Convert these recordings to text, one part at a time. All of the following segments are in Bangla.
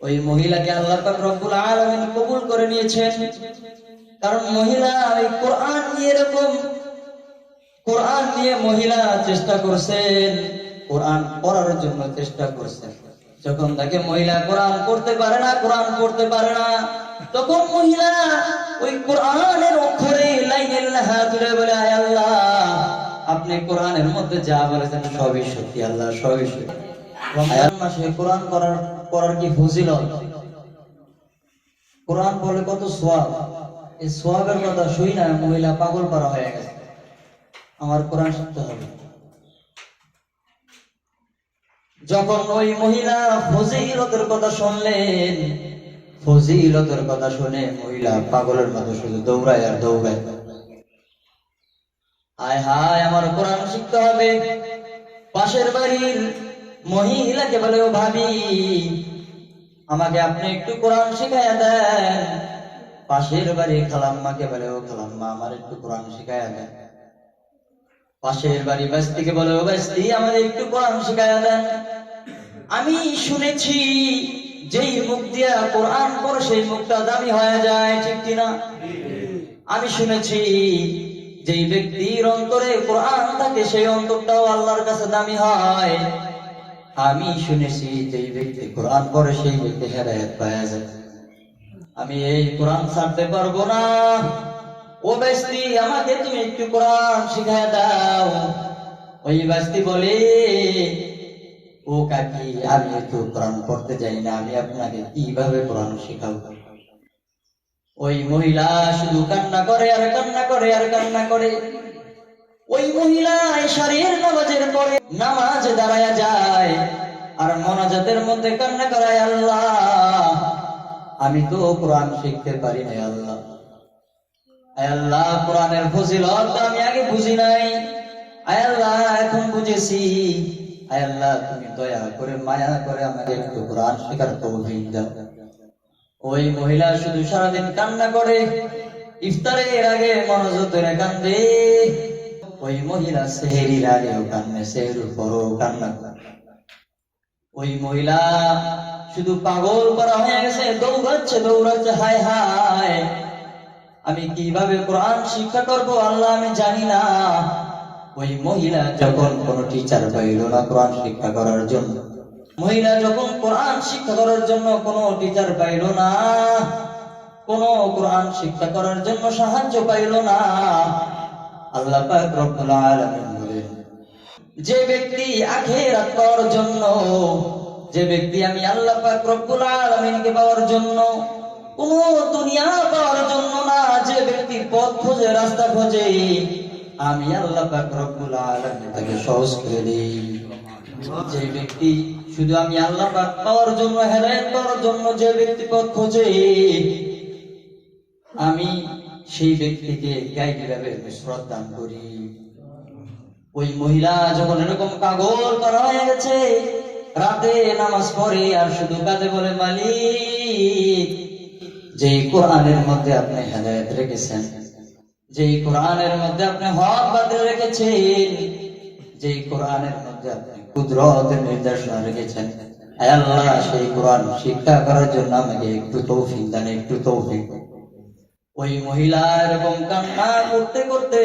ওই মহিলাকে আল্লাহ পাক রব্বুল আলামিন কবুল করে নিয়েছেন। কারণ মহিলা ওই কোরআন নিয়ে মহিলা চেষ্টা করছেন, কোরআন পড়ার জন্য চেষ্টা করছেন। যখন তাকে মহিলা কোরআন পড়তে পারে না, তখন মহিলা ওই কোরআনের অক্ষরে লাইনে হাত তুলে বলে, আয় আল্লাহ, আপনি কোরআনের মধ্যে যা বলেছেন সবই সত্যি, আল্লাহ সবই সত্যি। রমজান মাসে কোরআন পড়ার কি ফজিলত, কোরআন পড়লে কত সওয়াব। এই সওয়াবের কথা শুই না মহিলা পাগল পারা হয়ে গেছে, আমার কোরআন শিখতে হবে। যখন ওই মহিলা ফজিলতের কথা শুনে মহিলা পাগলের মতো শুধু দৌড়ায় আর দৌড়ায়, হায় হায় আমার কোরআন শিখতে হবে। পাশের বাড়ির মহিলাকে বলে, ও ভাবি, আমাকে আপনি একটু কোরআন শিখাইয়া দেন। পাশের বাড়ির খালাম্মাকে বলে, ও খালাম্মা, আমার একটু কোরআন শিখাইয়া দেন। পাশের বাড়ি বাস্তিকে বলে, ও বাস্তি, আমাদের একটু কোরআন শিখাইয়া দেন। আমি শুনেছি যেই মুখ দিয়া কোরআন পড়ে সেই মুখটা দামি হয়ে যায়, ঠিক কিনা? আমি শুনেছি যেই ব্যক্তির অন্তরে কোরআন থাকে সেই অন্তরটাও আল্লাহর কাছে দামি হয়। আমি শুনেছি যেই ব্যক্তি কোরআন পড়ে সেই ব্যক্তি হেদায়েত পাওয়া যায়। আমি এই কোরআন ছাড়তে পারবো না। ও বাস্তি, আমাকে তুমি একটু কোরআন শিখায় দাও। ওই বাস্তি বলে, ও কাকি, আমি একটু কোরআন পড়তে যাই না, আমি আপনাকে কিভাবে কোরআন শিখাবো? ওই মহিলা শুধু কান্না করে আর কান্না করে আর কান্না করে। ওই মহিলা ইশারের নামাজের পরে নামাজে দাঁড়ায়া যায় আর মোনাজাতের মধ্যে কান্না করে, আল্লাহ, আমি তো কোরআন শিখতে পারি না, আল্লাহ, আল্লাহ, কোরআনের ফজিলত আমি আগে বুঝি নাই, আল্লাহ, এখন বুঝেছি, আল্লাহ, তুমি দয়া করে মায়া করে আমাকে একটু কোরআন শেখার তৌফিক দাও। ওই মহিলা শুধু সারাদিন কান্না করে, ইফতারের আগে মনোযোগে কান্দে। ওই মহিলা সেহরির আগেও কান্দে, সেহরির পরও কান্না করে। ওই মহিলা শুধু পাগল করা হয়ে গেছে, দৌড়াচ্ছে, হায় হায়, আমি কিভাবে কোরআন শিক্ষা করবো আল্লাহ, আমি জানি না। ওই মহিলা যখন কোন টিচার পাইল না কোরআন শিক্ষা করার জন্য, মহিলা যখন কোরআন শিক্ষা করার জন্য কোনো টিচার পাইল না, কোন কোরআন শিক্ষা করার জন্য সাহায্য পাইল না, আল্লাহ পাক রব্বুল আলামিন বলেন, যে ব্যক্তি আখিরাত পাওয়ার জন্য, যে ব্যক্তি আমি আল্লাহ পাক রব্বুল আলামিনকে পাওয়ার জন্য, কোন দুনিয়া পাওয়ার জন্য না, যে ব্যক্তি পথ খোঁজে, রাস্তা খোঁজে, আমি আল্লাহ পাক রব্বুল আলামিন তাকে সহজ করে দেই। যে ব্যক্তি শুধু আমি আল্লাহ পাক পাওয়ার জন্য, হেদায়েত পাওয়ার জন্য যে ব্যক্তি পথ খোঁজে, আমি সেই ব্যক্তিকে গাইডভাবে নুসরত দান করি। ওই মহিলা যখন এরকম পাগল করা হয়ে গেছে, রাতে নামাজ পড়ে আর শুধু কাঁদে, বলে, মালিক, যে কোরআনের মধ্যে আপনি হেদায়েত রেখেছেন, যে কোরআনের মধ্যে আপনি হক বাতিল রেখেছেন, যে কোরআনের মধ্যে আপনি কুদরতের নির্দেশনা রেখেছেন, আয় আল্লাহ, সেই কোরআন শিক্ষা করার জন্য আমাকে একটু তৌফিক দান, একটু তৌফিক। ওই মহিলা এরকম কান্না করতে করতে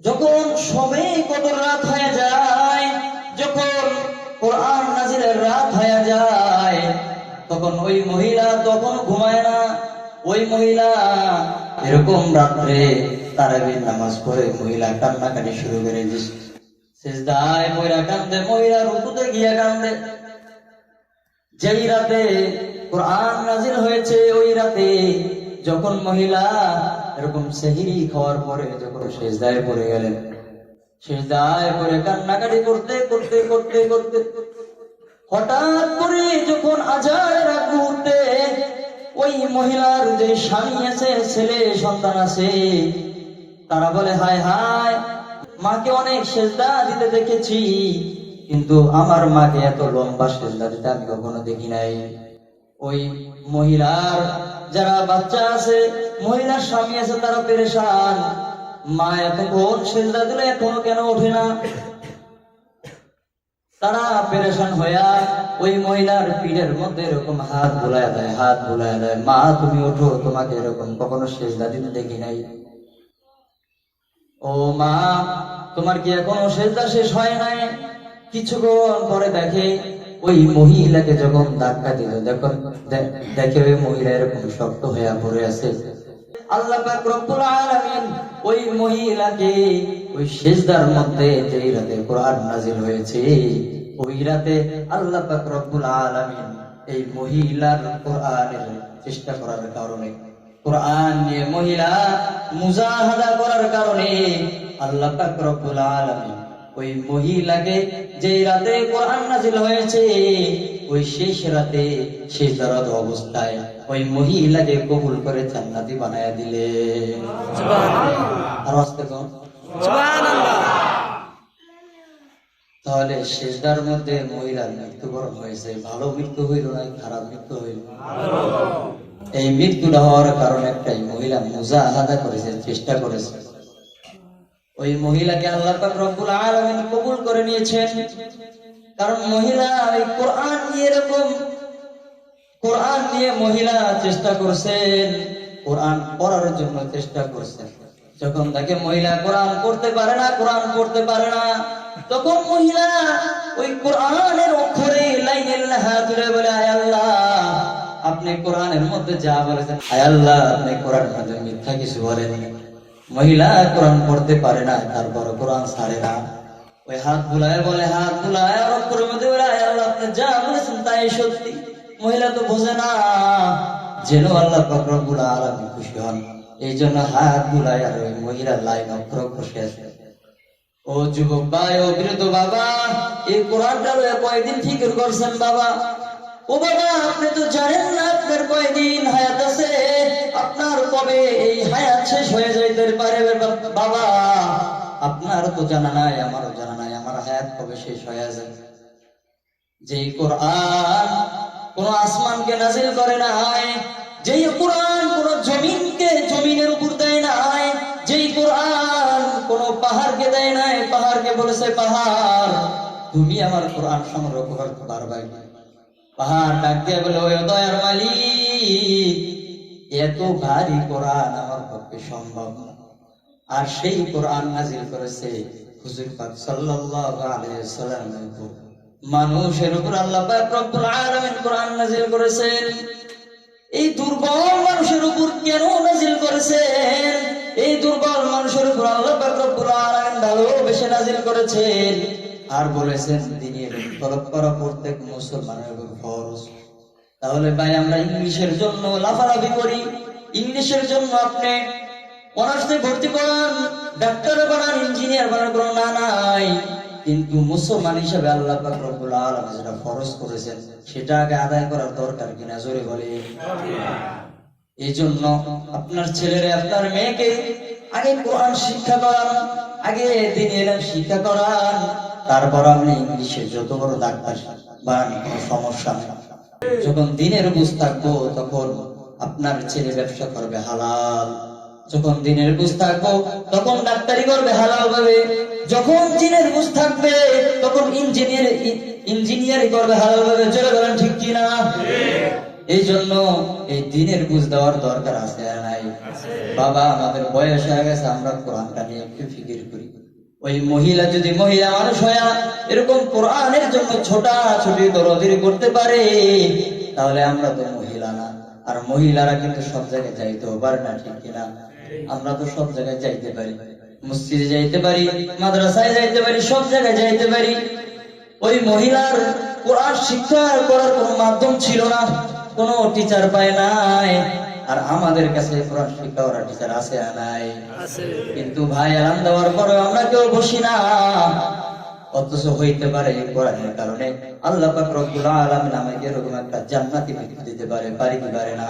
যখন সবে কদর রাত হয়ে যায়, যখন কোরআন নাজিলের রাত হয়ে যায়, তখন ওই মহিলা তখন ঘুমায় না। ওই মহিলা এরকম রাত্রে তারাবির নামাজ পড়ে মহিলা কান্নাকাটি শুরু করে দিয়েছে। সিজদায় পড়ে কান্দে, মহিলা রুকুতে গিয়ে কান্দে। যেই রাতে কোরআন নাজিল হয়েছে, ওই রাতে যখন মহিলা এরকম সেহরি খাওয়ার পরে যখন সিজদায় পড়ে গেলেন, সিজদায় পড়ে কান্নাকাটি করতে করতে করতে করতে হঠাৎ করে যখন আজানের আগ মুহূর্তে ওই মহিলার যে স্বামী আছে, ছেলে সন্তান আছে, তারা বলে, হায় হায়, মাকে অনেক সেজদা দিতে দেখেছি, কিন্তু আমার মাকে এত লম্বা সেজদা দিতে আমি কখনো দেখি নাই। ওই মহিলার যারা বাচ্চা আছে, মহিলার স্বামী আছে, তারা পেরেশান, মা এতক্ষণ সেজদা দিলে এখনো কেন ওঠে না? তারা পেরেশান হইয়া ওই মহিলার পিঠের মধ্যে এরকম হাত বুলায় দেয়, হাত বুলায় দেয়, মা তুমি ওঠো, তোমাকে এরকম কখনো সেজদা দিতে দেখি নাই। ও মা, তোমার কি এখনো সেজদা শেষ হয় নাই? কিছুক্ষণ পরে দেখে ওই মহিলাকে যখন ধাক্কা দিল, দেখে ওই মহিলা এরকম শক্ত হইয়া পড়ে আছে। আল্লাহ পাক রব্বুল আলামিন ওই মহিলাকে ওই সিজদার মধ্যে যেই রাতে কোরআন নাযিল হয়েছে, ওই রাতে আল্লাহ পাক রব্বুল আলামিন এই মহিলার কোরআনের চেষ্টা করার কারণে, কোরআন নিয়ে মহিলা মুজাহাদা করার কারণে আল্লাহ পাক রব্বুল আলামিন ওই মহিলাকে যেই রাতে কোরআন নাযিল হয়েছে, ওই শেষ রাতে সিজদারত অবস্থায় ওই মহিলাকে কবুল করে জান্নাতি বানায়া দিলেন। সুবহানাল্লাহ। আর আস্তে কোন সুবহানাল্লাহ। তাহলে সিজদার মধ্যে মহিলার মৃত্যুবরণ হয়েছে, ভালো মৃত্যু হইল না খারাপ মৃত্যু হইল? এই মৃত্যুটা হওয়ার কারণ একটাই, মহিলা মুজাহাদা করেছে, চেষ্টা করেছে। ওই মহিলাকে আল্লাহ পাক রব্বুল আলামিন কবুল করে নিয়েছেন, কারণ মহিলা ওই কোরআন নিয়ে এরকম কোরআন নিয়ে মহিলা চেষ্টা করছেন, কোরআন পড়ার জন্য চেষ্টা করছেন। যখন তাকে মহিলা কোরআন পড়তে পারে না, কোরআন পড়তে পারে না, তখন মহিলা ওই কোরআনের অক্ষরে লাইনে হাত তুলে বলে, আয় আল্লাহ আপনি কোরআনের মধ্যে যা বলেছেন, আয় আল্লাহ আপনি কোরআনের মধ্যে মিথ্যা কিছু বলেন। মহিলা কোরআন পড়তে পারে না, তারপর কোরআন ছাড়ে না, ওই হাত বুলায় বলে, হাত বুলায় অক্ষরের মধ্যে বলে, আয় আল্লাহ আপনি যা বলেছেন তাই সত্যি। মহিলা তো বোঝে না যেন আল্লাহ পাক রব্বুল আলামিন খুশি হন, এই জন্য হাত বুলায় আর ওই মহিলার লাইন অক্ষর বসে আছে। ও যুবক ভাই, ও বৃদ্ধ বাবা, এই কোরআনটা কয়দিন ঠিক করছেন বাবা? ও বাবা, আপনি তো জানেন না আপনার কয়দিন হায়াত আছে, আপনার কবে এই হায়াত শেষ হয়ে যাইতে পারে বাবা? আপনার তো জানা নাই, আমারও জানা নাই আমার হায়াত কবে শেষ হয়ে যায়। যে কোরআন কোন আসমানকে নাজিল করে নাই, যেই কোরআন কোন জমিনকে জমিনের উপর দেয় নাই, যেই কোরআন কোন পাহাড়কে দেয় নাই, পাহাড়কে বলেছে পাহাড় তুমি আমার কোরআন সংগ্রহ করতে পারবে। পাহাড় ডাক দিয়ে বলে, ওই দয়ার মালিক এত ভারী কোরআন আমার পক্ষে সম্ভব না। আর সেই কোরআন নাজিল করেছে হুজুর পাক সাল্লাল্লাহু আলাইহি ওয়াসাল্লামের উপর, মানুষের উপর আল্লাহ পাক রব্বুল আলামিন কোরআন নাজিল করেছেন। এই দুর্বল মানুষের উপর কেন নাজিল করেছেন? এই দুর্বল মানুষের উপর আল্লাহ পাক রব্বুল আলামিন ভালোবেসে নাজিল করেছেন, আর বলেছেন দিনের তলব করা প্রত্যেক মুসলমানের উপর ফরজ। তাহলে ভাই আমরা ইংলিশের জন্য লাফালাফি করি, ইংলিশের জন্য আপনি অনার্সে ভর্তি করান, ডাক্তার বানান, ইঞ্জিনিয়ার বানান, কোনো না নাই, কিন্তু মুসলমান হিসেবে আল্লাহ পাক রব্বুল আলামিন যেটা ফরজ করেছেন সেটা আগে আদায় করার দরকার কিনা জোরে বলে। এই জন্য আপনার ছেলেরে আপনার মেয়েকে আগে কোরআন শিক্ষা করান, আগে দ্বীনের ইলম শিক্ষা করান, তারপর আপনি ইংলিশে যত বড় ডাক্তার বানান, কোনো সমস্যা নেই। যখন দ্বীনের বুঝ থাকবো তখন আপনার ছেলে ব্যবসা করবে হালাল, যখন দ্বীনের বুঝ থাকবো তখন ডাক্তারি করবে হালাল ভাবে, যখন দ্বীনের বুঝ থাকবে তখন ইঞ্জিনিয়ারিং করবে হালাল ভাবে। জোরে বলেন ঠিক কিনা? এই জন্য এই দ্বীনের বুঝ দেওয়ার দরকার আছে আর নাই? বাবা আমাদের বয়স হয়ে গেছে, আমরা কোরআনটা নিয়ে একটু ফিকির করি। ওই মহিলা যদি মহিলা মানুষ হয়ে এরকম কোরআনের জন্য ছোটাছুটি দরদি করতে পারে, তাহলে আমরা তো মহিলা না। আর মহিলারা কিন্তু সব জায়গায় যাইতেও পারে না, ঠিক কিনা? আমরা তো সব জায়গায় যাইতে পারি, মসজিদে যাইতে পারি, মাদ্রাসায় যাইতে পারি, সব জায়গায় যাইতে পারি। ওই মহিলার কোরআন শিক্ষা করার কোনো মাধ্যম ছিল না, কোনো টিচার পায় নাই। আর আমাদের কাছে কোরআন শিক্ষা করার টিচার আছে না নাই? কিন্তু ভাই আলাম দেওয়ার পরে আমরা কেউ বসি না, অথচ হইতে পারে এই কোরআনের কারণে আল্লাহ পাক রব্বুল আলামিন আমাকে এরকম একটা জান্নাতি দিতে পারে, পারি কি পারে না?